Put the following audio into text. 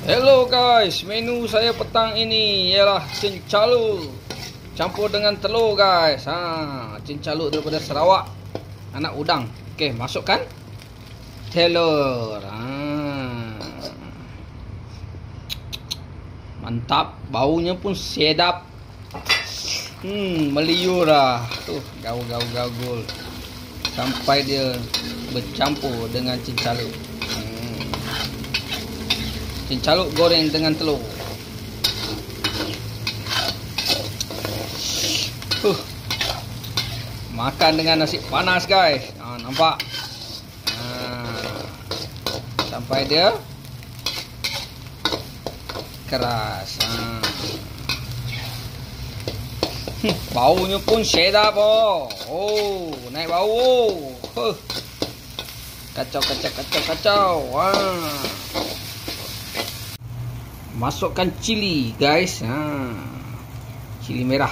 Hello guys, menu saya petang ini ialah cincaluk campur dengan telur guys. Cincaluk daripada Sarawak, anak udang. Okey, masukkan telur. Mantap, baunya pun sedap. Meliur lah. Gaul sampai dia bercampur dengan cincaluk. Cincaluk goreng dengan telur. Makan dengan nasi panas guys. Nampak? Sampai dia keras. Baunya pun sedap. Naik bau. Kacau. Masukkan cili guys. Cili merah.